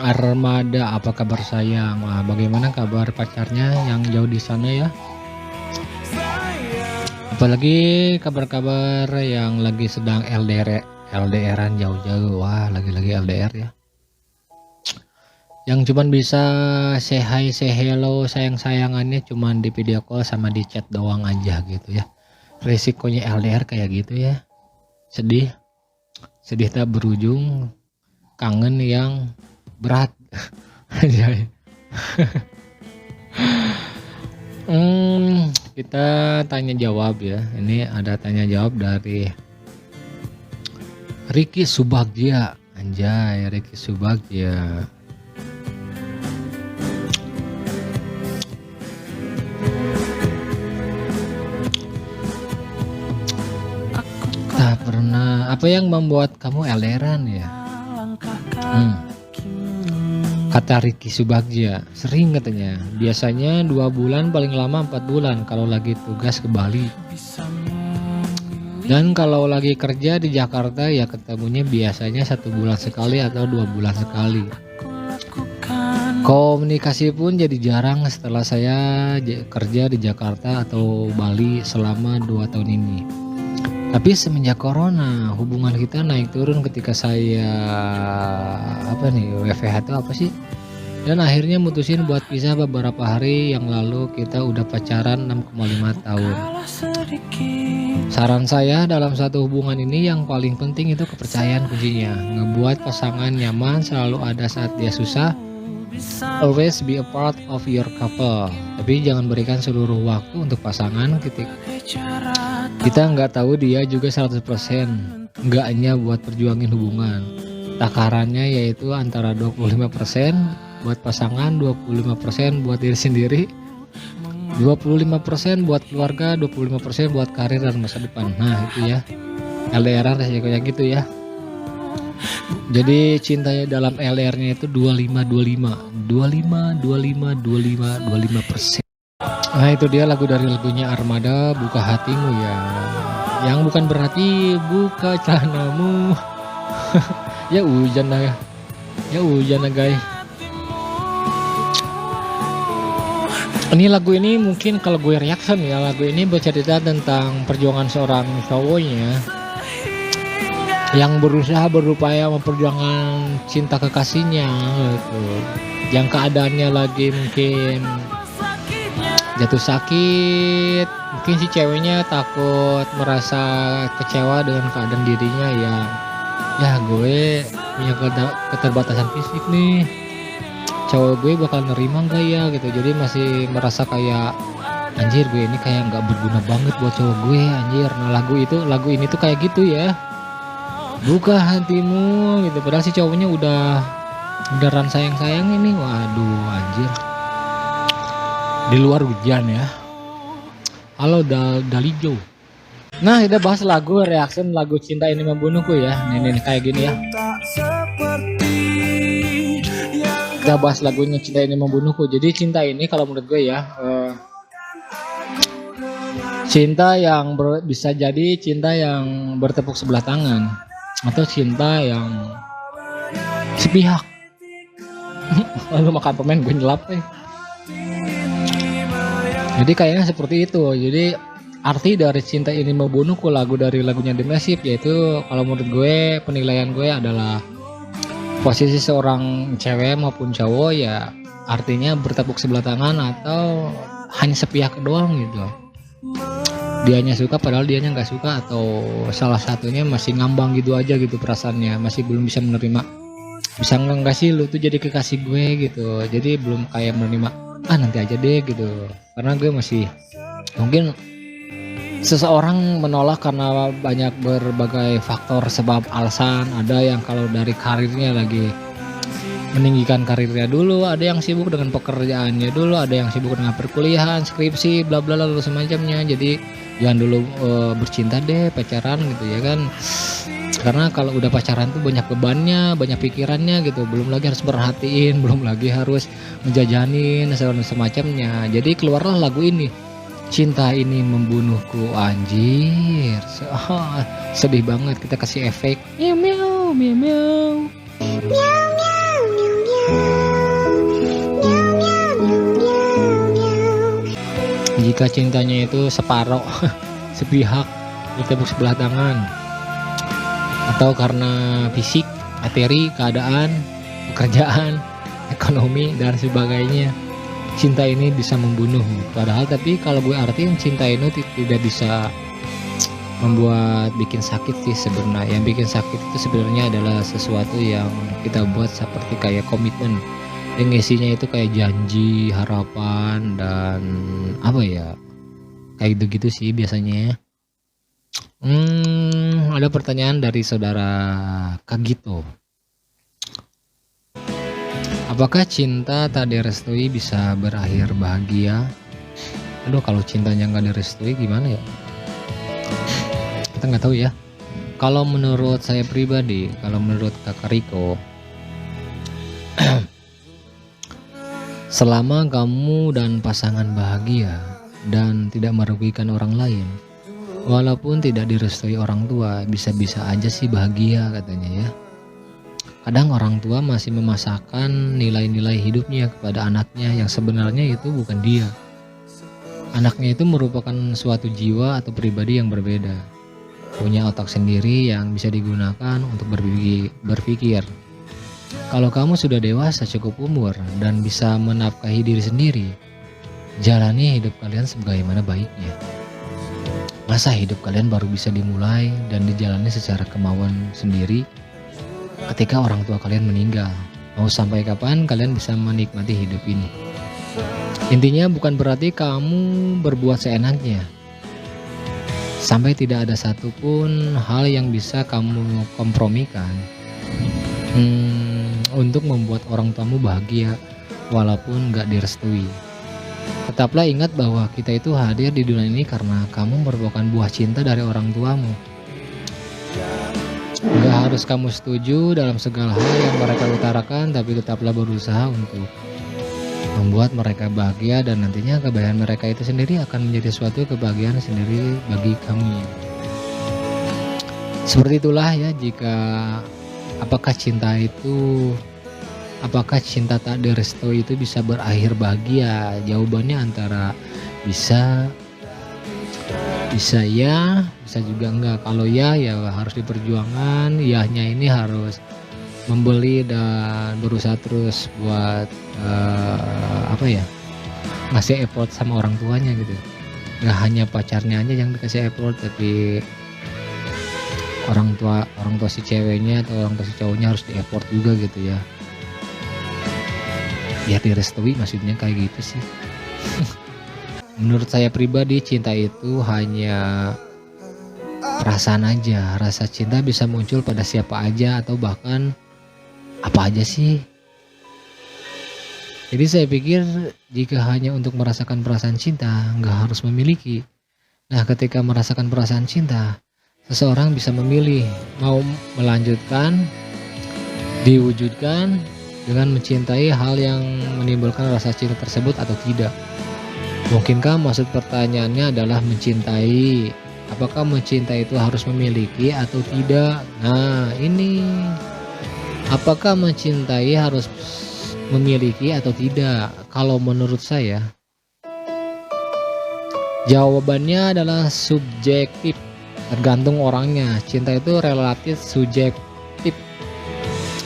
Armada, apa kabar sayang? Wah, bagaimana kabar pacarnya yang jauh di sana ya? Apalagi kabar-kabar yang lagi sedang LDRan jauh-jauh. Wah, lagi-lagi LDR ya. Yang cuman bisa say hi, say hello, sayang-sayangannya cuman di video call sama di chat doang aja gitu ya. Risikonya LDR kayak gitu ya. Sedih, sedih tak berujung, kangen yang berat. Anjay. Kita tanya jawab ya. Ini ada tanya jawab dari Ricky Subagja. Anjay, Ricky Subagja. Tak pernah. Apa yang membuat kamu LDRan ya? Kata Ricky Subagja, sering katanya. Biasanya 2 bulan, paling lama 4 bulan kalau lagi tugas ke Bali. Dan kalau lagi kerja di Jakarta ya ketemunya biasanya 1 bulan sekali atau 2 bulan sekali. Komunikasi pun jadi jarang setelah saya kerja di Jakarta atau Bali selama 2 tahun ini. Tapi semenjak corona hubungan kita naik turun ketika saya WFH itu apa sih? Dan akhirnya mutusin buat pisah beberapa hari yang lalu. Kita udah pacaran 6,5 tahun. Saran saya dalam satu hubungan ini yang paling penting itu kepercayaan kuncinya. Ngebuat pasangan nyaman, selalu ada saat dia susah. Always be a part of your couple. Tapi jangan berikan seluruh waktu untuk pasangan ketika kita nggak tahu dia juga 100% enggaknya buat perjuangin hubungan. Takarannya yaitu antara 25% buat pasangan, 25% buat diri sendiri, 25% buat keluarga, 25% buat karir dan masa depan. Nah itu ya, LDR kayak gitu ya. Jadi cintanya dalam LDR-nya itu 25%. Nah itu dia lagu dari lagunya Armada, Buka Hatimu ya. Yang bukan berarti buka celanamu. Ya hujan lah guys. Ini lagu ini mungkin kalau gue reaction ya, lagu ini bercerita tentang perjuangan seorang cowoknya yang berusaha berupaya memperjuangkan cinta kekasihnya gitu. Yang keadaannya lagi mungkin jatuh sakit, mungkin si ceweknya takut merasa kecewa dengan keadaan dirinya ya gue punya keterbatasan fisik nih, cowok gue bakal nerima gak ya gitu. Jadi masih merasa kayak anjir gue ini kayak nggak berguna banget buat cowok gue anjir. Nah lagu ini tuh kayak gitu ya, buka hatimu gitu. Padahal si cowoknya udah beneran sayang ini. Waduh anjir, di luar hujan ya. Halo Dalijo. Nah kita bahas lagu reaction lagu Cinta Ini Membunuhku ya. Ini kayak gini ya. Kita bahas lagunya Cinta Ini Membunuhku. Jadi cinta ini kalau menurut gue ya, cinta yang bisa jadi cinta yang bertepuk sebelah tangan atau cinta yang sepihak. Lalu makan permen gue nyelap Jadi kayaknya seperti itu. Jadi arti dari Cinta Ini Membunuhku, lagu dari lagunya The Massive, yaitu kalau menurut gue, penilaian gue adalah posisi seorang cewek maupun cowok ya artinya bertepuk sebelah tangan atau hanya sepihak doang gitu. Dianya suka padahal dianya nggak suka, atau salah satunya masih ngambang gitu aja gitu perasaannya, masih belum bisa menerima. Bisa nggak sih lu tuh jadi kekasih gue gitu. Jadi belum kayak menerima, nanti aja deh gitu. Karena gue masih mungkin seseorang menolak karena banyak berbagai faktor sebab alasan. Ada yang kalau dari karirnya lagi meninggikan karirnya dulu, ada yang sibuk dengan pekerjaannya dulu, ada yang sibuk dengan perkuliahan, skripsi, bla bla lalu semacamnya. Jadi jangan dulu bercinta deh, pacaran gitu ya kan. Karena kalau udah pacaran tuh banyak bebannya, banyak pikirannya gitu. Belum lagi harus perhatiin, belum lagi harus menjajanin segala semacamnya. Jadi keluarlah lagu ini, Cinta Ini Membunuhku. Anjir, sedih banget. Kita kasih efek miau miau miau miau miau miau jika cintanya itu separoh sepihak, bertepuk sebelah tangan, atau karena fisik, materi, keadaan, pekerjaan, ekonomi dan sebagainya, cinta ini bisa membunuh. Padahal tapi kalau gue artiin cinta itu tidak bisa membuat bikin sakit sih sebenarnya. Yang bikin sakit itu sebenarnya adalah sesuatu yang kita buat seperti kayak komitmen, yang isinya itu kayak janji, harapan, dan apa ya, kayak gitu-gitu sih biasanya. Ada pertanyaan dari saudara Kagito. Apakah cinta tak direstui bisa berakhir bahagia? Aduh, kalau cintanya nggak direstui gimana ya? Kita nggak tahu ya. Kalau menurut saya pribadi, kalau menurut Kakak Riko, selama kamu dan pasangan bahagia dan tidak merugikan orang lain, walaupun tidak direstui orang tua, bisa-bisa aja sih bahagia katanya ya. Kadang orang tua masih memasakkan nilai-nilai hidupnya kepada anaknya yang sebenarnya itu bukan dia. Anaknya itu merupakan suatu jiwa atau pribadi yang berbeda, punya otak sendiri yang bisa digunakan untuk berpikir. Kalau kamu sudah dewasa cukup umur dan bisa menafkahi diri sendiri, jalani hidup kalian sebagaimana baiknya. Masa hidup kalian baru bisa dimulai dan dijalani secara kemauan sendiri ketika orang tua kalian meninggal? Mau sampai kapan kalian bisa menikmati hidup ini? Intinya bukan berarti kamu berbuat seenaknya, sampai tidak ada satupun hal yang bisa kamu kompromikan untuk membuat orang tuamu bahagia walaupun gak direstui. Tetaplah ingat bahwa kita itu hadir di dunia ini karena kamu merupakan buah cinta dari orang tuamu. Gak harus kamu setuju dalam segala hal yang mereka utarakan, tapi tetaplah berusaha untuk membuat mereka bahagia, dan nantinya kebahagiaan mereka itu sendiri akan menjadi suatu kebahagiaan sendiri bagi kamu. Seperti itulah ya, apakah cinta tak direstui itu bisa berakhir bahagia? Jawabannya antara bisa ya, bisa juga enggak. Kalau ya harus diperjuangkan, yahnya ini harus membeli dan berusaha terus buat ngasih effort sama orang tuanya gitu. Nggak hanya pacarnya aja yang dikasih effort, tapi orang tua si ceweknya atau orang tua si cowoknya harus di effort juga gitu ya, biar direstui, maksudnya kayak gitu sih. Menurut saya pribadi, cinta itu hanya perasaan aja. Rasa cinta bisa muncul pada siapa aja atau bahkan apa aja sih. Jadi saya pikir jika hanya untuk merasakan perasaan cinta, nggak harus memiliki. Nah, ketika merasakan perasaan cinta, seseorang bisa memilih mau melanjutkan, diwujudkan dengan mencintai hal yang menimbulkan rasa cinta tersebut atau tidak. Mungkinkah maksud pertanyaannya adalah mencintai? Apakah mencintai itu harus memiliki atau tidak? Nah, ini apakah mencintai harus memiliki atau tidak? Kalau menurut saya, jawabannya adalah subjektif, tergantung orangnya. Cinta itu relatif subjektif.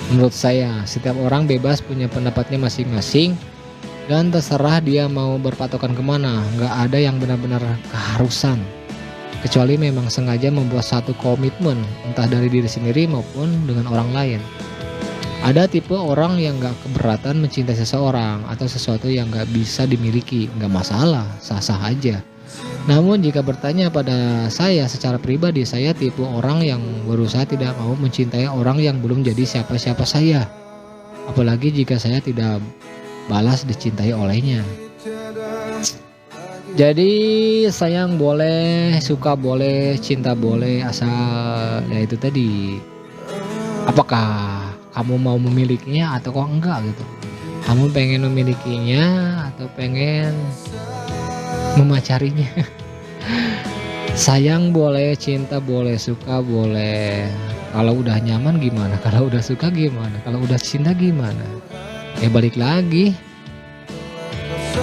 Menurut saya, setiap orang bebas punya pendapatnya masing-masing, dan terserah dia mau berpatokan kemana. Nggak ada yang benar-benar keharusan, kecuali memang sengaja membuat satu komitmen, entah dari diri sendiri maupun dengan orang lain. Ada tipe orang yang nggak keberatan mencintai seseorang atau sesuatu yang nggak bisa dimiliki, nggak masalah, sah-sah aja. Namun jika bertanya pada saya secara pribadi, saya tipe orang yang berusaha tidak mau mencintai orang yang belum jadi siapa-siapa saya, apalagi jika saya tidak balas dicintai olehnya. Jadi sayang boleh, suka boleh, cinta boleh, asal ya itu tadi, apakah kamu mau memilikinya atau kok enggak gitu. Kamu pengen memilikinya atau pengen memacarinya. Sayang boleh, cinta boleh, suka boleh. Kalau udah nyaman gimana? Kalau udah suka gimana? Kalau udah cinta gimana? Ya balik lagi,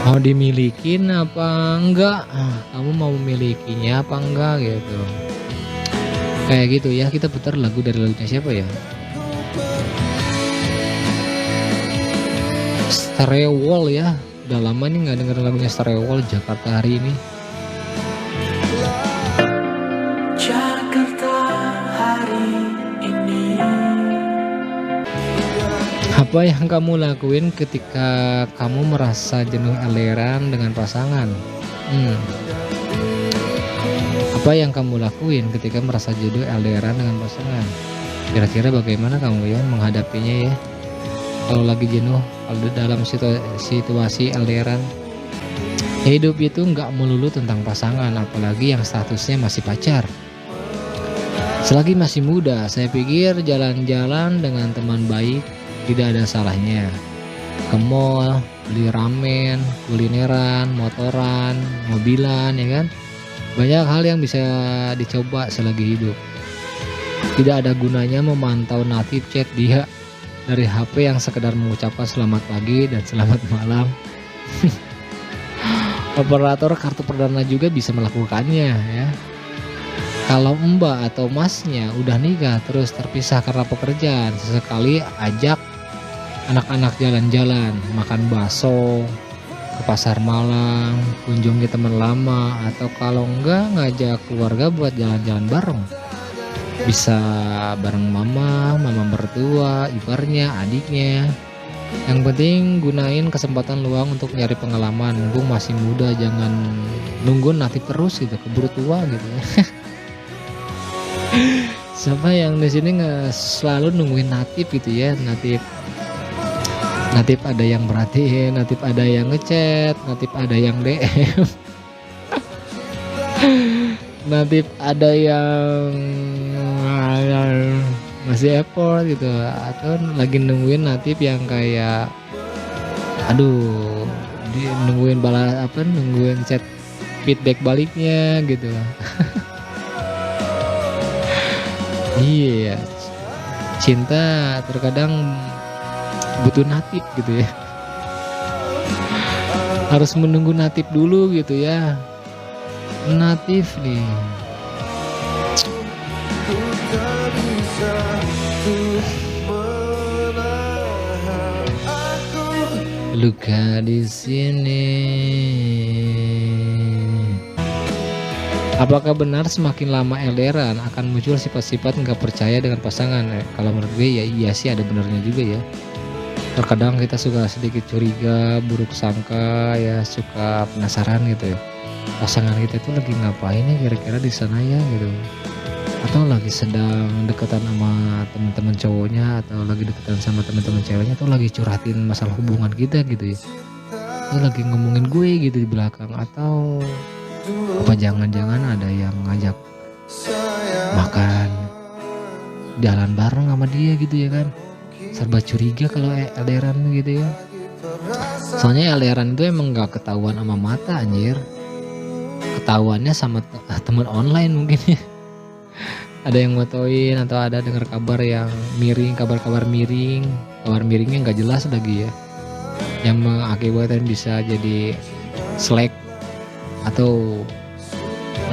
mau dimilikin apa enggak, kamu mau memilikinya apa enggak gitu. Kayak gitu ya, kita putar lagu dari lagunya siapa ya? Stereo Wall ya. Udah lama nih nggak denger lagunya Stereo Wall, Jakarta Hari Ini. Jakarta hari ini. Apa yang kamu lakuin ketika kamu merasa jenuh LDRan dengan pasangan? Apa yang kamu lakuin ketika merasa jenuh LDRan dengan pasangan? Kira-kira bagaimana kamu ya menghadapinya ya? Kalau lagi jenuh, kalau dalam situasi LDRan. Hidup itu nggak melulu tentang pasangan, apalagi yang statusnya masih pacar. Selagi masih muda, saya pikir jalan-jalan dengan teman baik tidak ada salahnya. Ke mall, beli ramen, kulineran, motoran, mobilan, ya kan? Banyak hal yang bisa dicoba selagi hidup. Tidak ada gunanya memantau natif chat dia dari HP yang sekedar mengucapkan selamat pagi dan selamat malam. Operator kartu perdana juga bisa melakukannya ya. Kalau mbak atau masnya udah nikah terus terpisah karena pekerjaan, sesekali ajak anak-anak jalan-jalan, makan bakso, ke pasar malam, kunjungi teman lama, atau kalau enggak ngajak keluarga buat jalan-jalan bareng. Bisa bareng mama mertua, iparnya, adiknya. Yang penting gunain kesempatan luang untuk nyari pengalaman. Mumpung masih muda, jangan nunggu natif terus gitu, keburu tua gitu ya. Siapa yang di sini nggak selalu nungguin natif gitu ya, natif ada yang perhatiin, natif ada yang ngechat, natif ada yang DM, natif ada yang masih effort gitu, atau lagi nungguin natif yang kayak aduh nungguin nungguin chat feedback baliknya gitu. Iya, cinta terkadang butuh natif gitu ya. Harus menunggu natif dulu gitu ya. Natif nih. Luka di sini. Apakah benar semakin lama LDRan akan muncul sifat-sifat nggak percaya dengan pasangan? Kalau menurut gue ya iya sih, ada benarnya juga ya. Terkadang kita suka sedikit curiga, buruk sangka ya, suka penasaran gitu ya. Pasangan kita itu lagi ngapain ya kira-kira di sana ya gitu. Atau lagi sedang dekatan sama teman-teman cowoknya, atau lagi dekatan sama teman-teman ceweknya, atau lagi curhatin masalah hubungan kita gitu ya. Atau lagi ngomongin gue gitu di belakang, atau apa jangan-jangan ada yang ngajak makan, jalan bareng sama dia gitu ya kan. Serba curiga kalau LDRan gitu ya. Soalnya LDRan itu emang gak ketahuan sama mata anjir, ketahuannya sama teman online mungkin ya. Ada yang motoin, atau ada dengar kabar yang miring, kabar miringnya nggak jelas lagi ya, yang mengakibatkan bisa jadi slack atau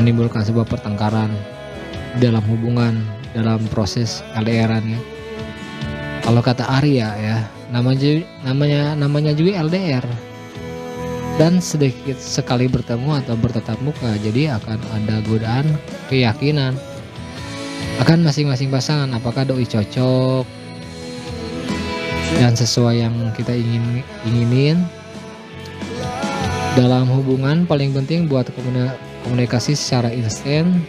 menimbulkan sebuah pertengkaran dalam hubungan, dalam proses LDRan ya. Kalau kata Arya ya, namanya juga LDR, dan sedikit sekali bertemu atau bertatap muka, jadi akan ada godaan keyakinan akan masing-masing pasangan, apakah doi cocok dan sesuai yang kita inginin dalam hubungan. Paling penting buat komunikasi secara instan.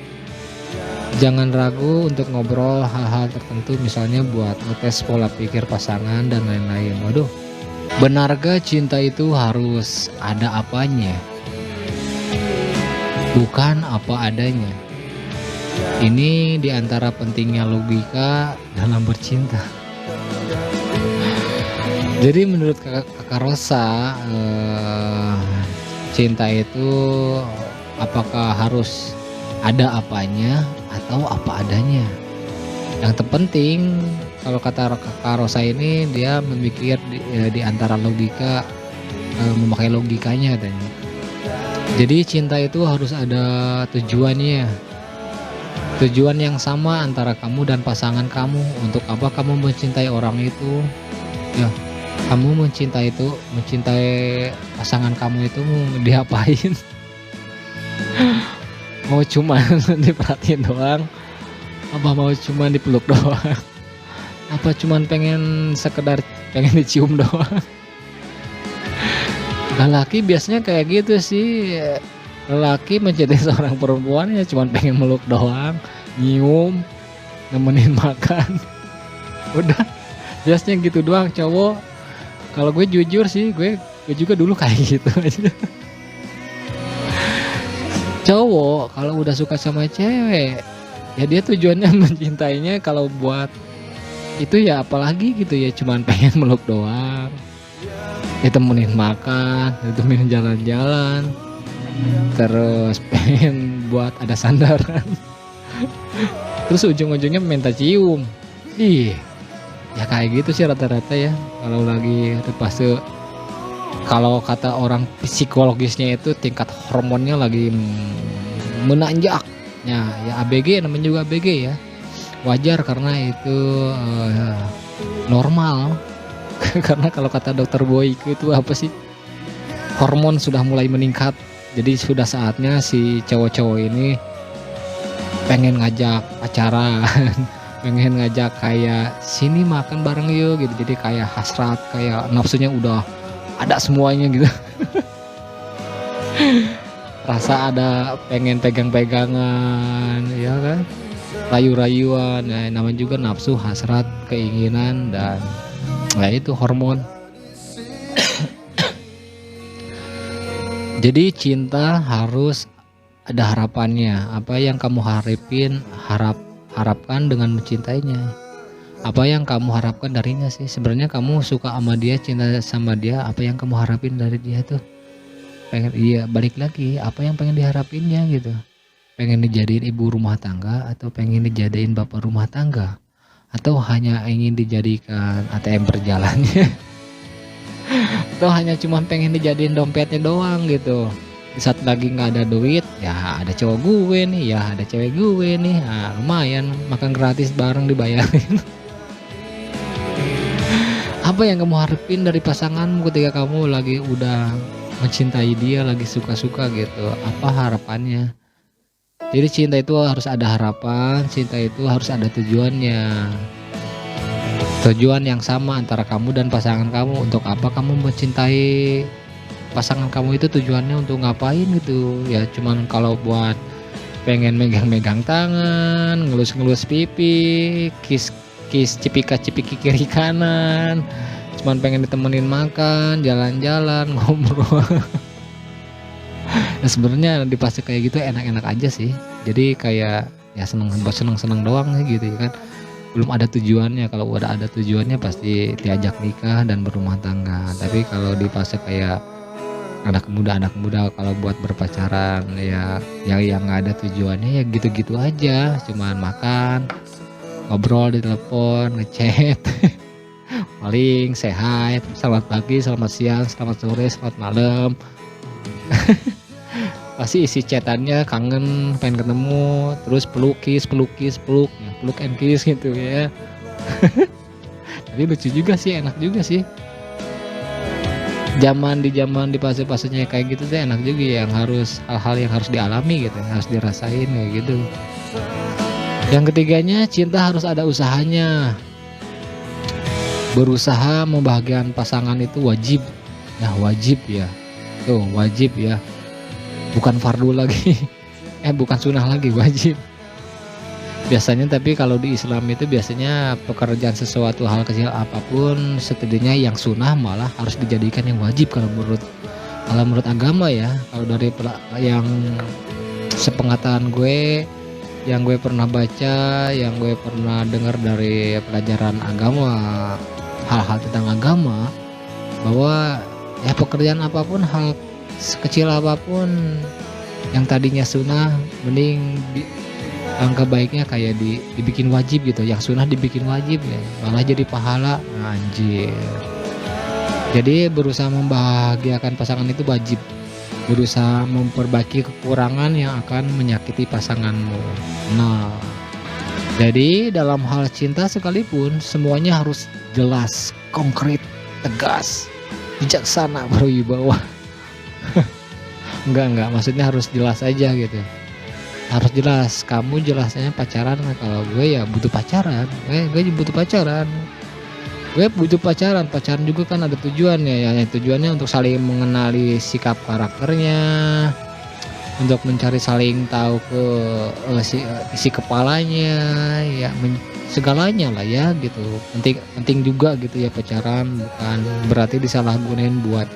Jangan ragu untuk ngobrol hal-hal tertentu, misalnya buat ngetes pola pikir pasangan dan lain-lain. Waduh, benarkah cinta itu harus ada apanya, bukan apa adanya? Ini diantara pentingnya logika dalam bercinta. Jadi menurut kakak Rosa, cinta itu apakah harus ada apanya atau apa adanya? Yang terpenting kalau kata kakak Rosa ini, dia memikir di antara logika memakai logikanya katanya. Jadi cinta itu harus ada tujuannya, tujuan yang sama antara kamu dan pasangan kamu. Untuk apa kamu mencintai orang itu? Ya, kamu mencintai pasangan kamu itu mau diapain? Mau cuman diperhatiin doang? Apa mau cuman dipeluk doang? Apa cuman sekedar pengen dicium doang? Lelaki biasanya kayak gitu sih. Lelaki mencintai seorang perempuan ya cuman pengen meluk doang, nyium, nemenin makan. Udah, biasanya gitu doang cowok. Kalau gue jujur sih, gue juga dulu kayak gitu aja. Cowok kalau udah suka sama cewek, ya dia tujuannya mencintainya kalau buat itu ya apalagi gitu ya, cuman pengen meluk doang, ditemenin makan, ditemenin jalan-jalan, terus pengen buat ada sandaran, terus ujung-ujungnya minta cium. Ih, ya kayak gitu sih rata-rata ya kalau lagi itu fase, kalau kata orang psikologisnya itu tingkat hormonnya lagi menanjak. Ya ABG, namanya juga ABG ya. Wajar karena itu normal. Karena kalau kata dokter Boyke itu apa sih? Hormon sudah mulai meningkat. Jadi sudah saatnya si cowok-cowok ini pengen ngajak pacaran. Pengen ngajak kayak sini makan bareng yuk gitu. Jadi kayak hasrat, kayak nafsunya udah ada semuanya gitu. Rasa ada pengen pegang-pegangan ya kan, rayu-rayuan, nah, namanya juga nafsu, hasrat, keinginan, dan itu hormon. Jadi cinta harus ada harapannya. Apa yang kamu harapkan dengan mencintainya. Apa yang kamu harapkan darinya sih? Sebenarnya kamu suka sama dia, cinta sama dia, apa yang kamu harapin dari dia tuh? Pengen, iya, balik lagi, apa yang pengen diharapinnya gitu? Pengen dijadiin ibu rumah tangga atau pengen dijadiin bapak rumah tangga? Atau hanya ingin dijadikan ATM berjalannya? Atau hanya cuma pengen dijadiin dompetnya doang gitu? Di saat lagi nggak ada duit, ya ada cowok gue nih, ya ada cewek gue nih, nah, lumayan makan gratis bareng dibayarin. Apa yang kamu harapin dari pasanganmu ketika kamu lagi udah mencintai dia, lagi suka-suka gitu? Apa harapannya? Jadi cinta itu harus ada harapan, cinta itu harus ada tujuannya. Tujuan yang sama antara kamu dan pasangan kamu. Untuk apa kamu mencintai pasangan kamu itu, tujuannya untuk ngapain gitu? Ya cuman kalau buat pengen megang-megang tangan, ngelus-ngelus pipi, kiss cipika-cipiki kiri kanan, cuman pengen ditemenin makan, jalan-jalan, ngobrol. Nah sebenarnya di fase kayak gitu enak-enak aja sih. Jadi kayak ya seneng-seneng doang sih gitu ya kan. Belum ada tujuannya. Kalau udah ada tujuannya pasti diajak nikah dan berumah tangga. Tapi kalau di fase kayak anak muda kalau buat berpacaran ya yang nggak ada tujuannya ya gitu-gitu aja. Cuman makan, ngobrol di telepon, ngechat. Paling say hi, selamat pagi, selamat siang, selamat sore, selamat malam. Pasti isi chatannya kangen, pengen ketemu, terus peluk and kiss gitu ya. Tapi lucu juga sih, enak juga sih. Zaman di fase-fasenya kayak gitu tuh enak juga ya, yang harus hal-hal yang harus dialami gitu, harus dirasain kayak gitu. Yang ketiganya, cinta harus ada usahanya. Berusaha membahagiakan pasangan itu wajib. Nah wajib ya, tuh wajib ya, bukan fardu lagi. Bukan sunnah lagi, wajib biasanya. Tapi kalau di Islam itu biasanya pekerjaan sesuatu hal kecil apapun, setidaknya yang sunnah malah harus dijadikan yang wajib kalau menurut agama ya. Kalau dari yang sepengetahuan gue, yang gue pernah baca, yang gue pernah dengar dari pelajaran agama, hal-hal tentang agama, bahwa ya pekerjaan apapun, hal sekecil apapun yang tadinya sunnah, mending angka baiknya kayak dibikin wajib gitu. Yang sunnah dibikin wajib ya, malah jadi pahala. Anjir, Jadi berusaha membahagiakan pasangan itu wajib. Berusaha memperbaiki kekurangan yang akan menyakiti pasanganmu. Nah, jadi dalam hal cinta sekalipun semuanya harus jelas, konkret, tegas, bijaksana, berwibawa. Enggak, maksudnya harus jelas aja gitu. Harus jelas, kamu jelasnya pacaran, kalau gue ya butuh pacaran, gue butuh pacaran. Gue butuh pacaran juga kan ada tujuannya ya, tujuannya untuk saling mengenali sikap karakternya, untuk mencari saling tahu ke isi kepalanya, ya segalanya lah ya gitu. Penting juga gitu ya pacaran, bukan berarti disalahgunain buat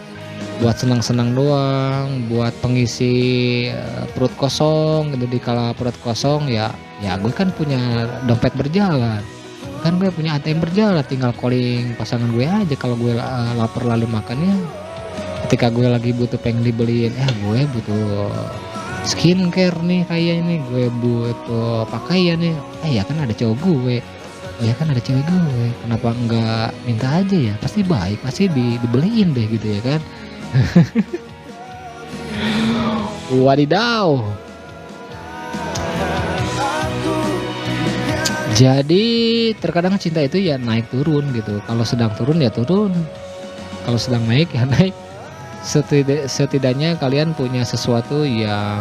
senang-senang doang, buat pengisi perut kosong gitu. Di kala perut kosong ya gue kan punya dompet berjalan. Kan gue punya ATM berjalan, tinggal calling pasangan gue aja kalau gue lapar lalu makannya. Ketika gue lagi butuh pengen dibeliin, gue butuh skincare nih kayak ini, gue butuh pakaian nih, ya kan ada cowok gue, ya kan ada cewek gue, kenapa enggak minta aja ya, pasti baik, pasti dibeliin deh gitu ya kan. Wadidaw. Jadi terkadang cinta itu ya naik turun gitu. Kalau sedang turun ya turun, kalau sedang naik ya naik. Setidaknya kalian punya sesuatu yang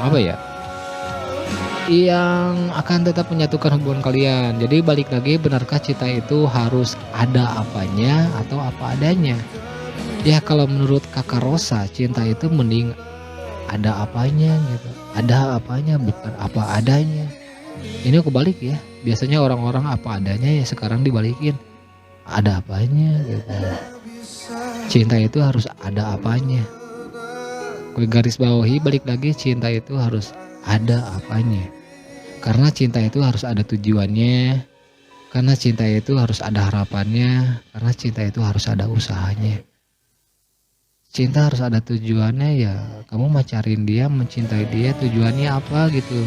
apa ya, yang akan tetap menyatukan hubungan kalian. Jadi balik lagi, benarkah cinta itu harus ada apanya atau apa adanya? Ya kalau menurut Kakak Rosa, cinta itu mending ada apanya gitu. Ada apanya, bukan apa adanya. Ini kebalik ya. Biasanya orang-orang apa adanya ya sekarang dibalikin. Ada apanya gitu. Cinta itu harus ada apanya. Gue garis bawahi balik lagi, cinta itu harus ada apanya. Karena cinta itu harus ada tujuannya. Karena cinta itu harus ada harapannya. Karena cinta itu harus ada usahanya. Cinta harus ada tujuannya ya. Kamu macarin dia, mencintai dia, tujuannya apa gitu.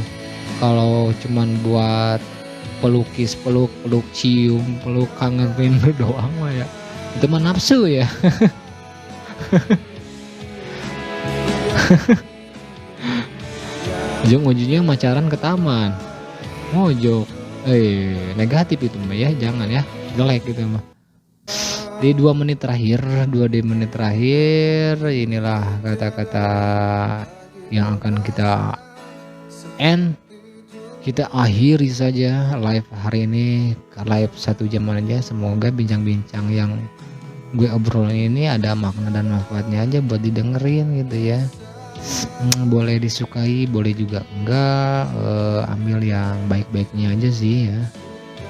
Kalau cuman buat peluk cium, peluk kangen rindu doang mah ya itu mah nafsu ya. Ujung-ujungnya macaran ke taman mojok, negatif itu mah ya, jangan ya, jelek gitu mah. Di 2 menit terakhir inilah kata-kata yang akan kita akhiri saja live hari ini, live 1 jam aja. Semoga bincang-bincang yang gue obrolin ini ada makna dan manfaatnya aja buat didengerin gitu ya. Boleh disukai, boleh juga enggak, ambil yang baik-baiknya aja sih ya.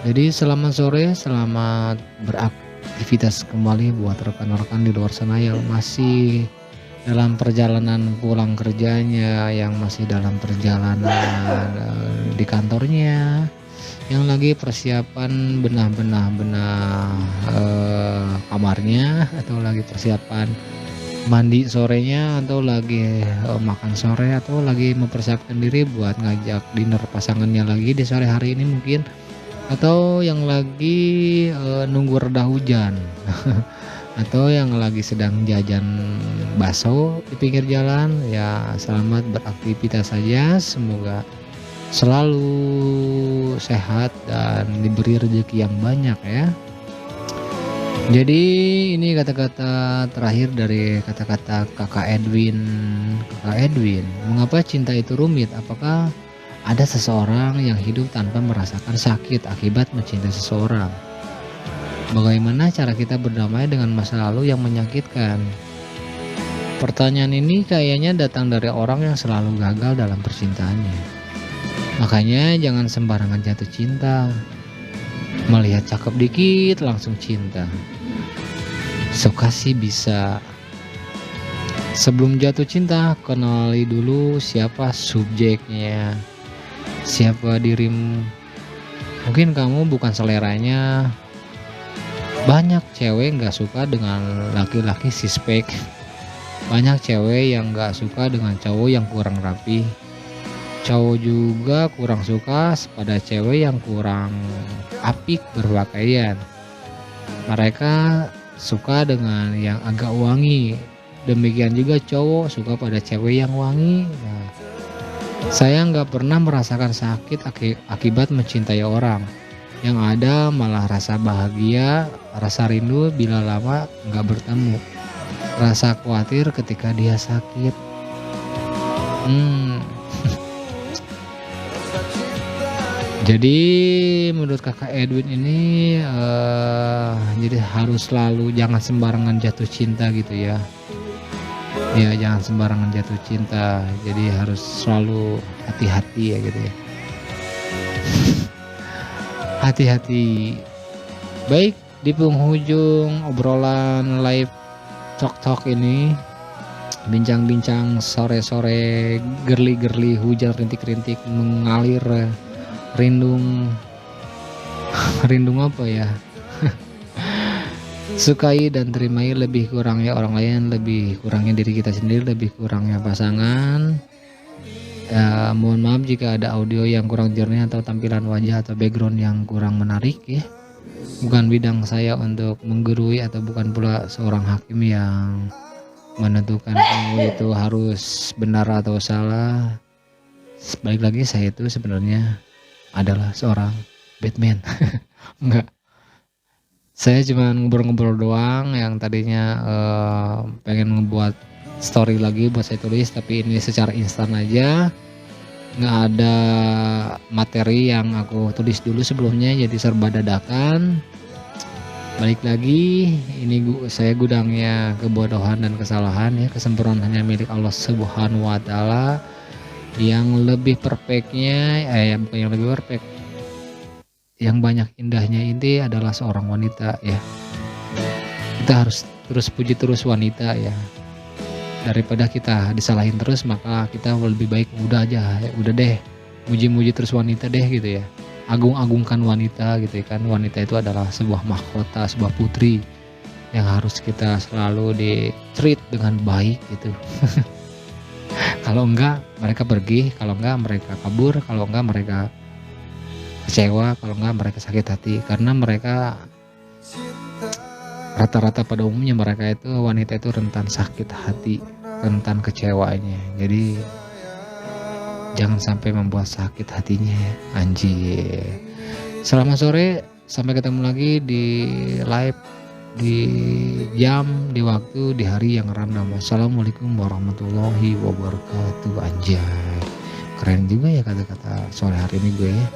Jadi selamat sore, selamat beraktivitas kembali buat rekan-rekan di luar sana yang masih dalam perjalanan pulang kerjanya, yang masih dalam perjalanan di kantornya, yang lagi persiapan benah kamarnya, atau lagi persiapan mandi sorenya, atau lagi makan sore, atau lagi mempersiapkan diri buat ngajak dinner pasangannya lagi di sore hari ini mungkin, atau yang lagi nunggu reda hujan. Atau yang lagi sedang jajan bakso di pinggir jalan, ya selamat beraktivitas saja, semoga selalu sehat dan diberi rezeki yang banyak ya. Jadi ini kata-kata terakhir dari kata-kata Kakak Edwin, mengapa cinta itu rumit? Apakah ada seseorang yang hidup tanpa merasakan sakit akibat mencintai seseorang? Bagaimana cara kita berdamai dengan masa lalu yang menyakitkan? Pertanyaan ini kayaknya datang dari orang yang selalu gagal dalam percintaannya. Makanya jangan sembarangan jatuh cinta. Melihat cakep dikit langsung cinta. Suka sih bisa. Sebelum jatuh cinta, kenali dulu siapa subjeknya, siapa dirimu. Mungkin kamu bukan seleranya. Banyak cewek gak suka dengan laki-laki sispek. Banyak cewek yang gak suka dengan cowok yang kurang rapi. Cowok juga kurang suka pada cewek yang kurang apik berpakaian. Mereka suka dengan yang agak wangi. Demikian juga cowok suka pada cewek yang wangi. Nah, saya nggak pernah merasakan sakit akibat mencintai orang. Yang ada malah rasa bahagia, rasa rindu bila lama nggak bertemu, rasa khawatir ketika dia sakit. Hmm. Jadi menurut kakak Edwin ini jadi harus selalu jangan sembarangan jatuh cinta gitu ya. Ya jangan sembarangan jatuh cinta. Jadi harus selalu hati-hati ya gitu ya. Hati-hati. Baik, di penghujung obrolan live talk ini, bincang-bincang sore-sore gerli-gerli hujan rintik-rintik mengalir, rindung apa ya, sukai dan terimai lebih kurangnya orang lain, lebih kurangnya diri kita sendiri, lebih kurangnya pasangan. Ya, mohon maaf jika ada audio yang kurang jernih atau tampilan wajah atau background yang kurang menarik ya. Bukan bidang saya untuk menggurui atau bukan pula seorang hakim yang menentukan kamu itu harus benar atau salah. Balik lagi, saya itu sebenarnya adalah seorang Batman. Enggak. Saya cuma ngobrol-ngobrol doang yang tadinya pengen ngebuat story lagi buat saya tulis, tapi ini secara instan aja, nggak ada materi yang aku tulis dulu sebelumnya, jadi serba dadakan. Balik lagi, ini saya gudangnya kebodohan dan kesalahan ya, kesempurnaan hanya milik Allah Subhanahu wa Ta'ala. Yang lebih perfectnya, bukan yang lebih perfect, yang banyak indahnya ini adalah seorang wanita ya. Kita harus terus puji terus wanita ya. Daripada kita disalahin terus, maka kita lebih baik udah aja, udah deh, muji-muji terus wanita deh gitu ya. Agung-agungkan wanita gitu ya kan. Wanita itu adalah sebuah mahkota, sebuah putri yang harus kita selalu di-treat dengan baik gitu. Kalau enggak mereka pergi, kalau enggak mereka kabur, kalau enggak mereka kecewa, kalau enggak mereka sakit hati. Karena mereka rata-rata pada umumnya mereka itu, wanita itu rentan sakit hati, rentan kecewanya. Jadi jangan sampai membuat sakit hatinya ya, anjir. Selamat sore, sampai ketemu lagi di live, di jam, di waktu, di hari yang random. Assalamualaikum warahmatullahi wabarakatuh. Anjay, keren juga ya kata-kata sore hari ini gue ya.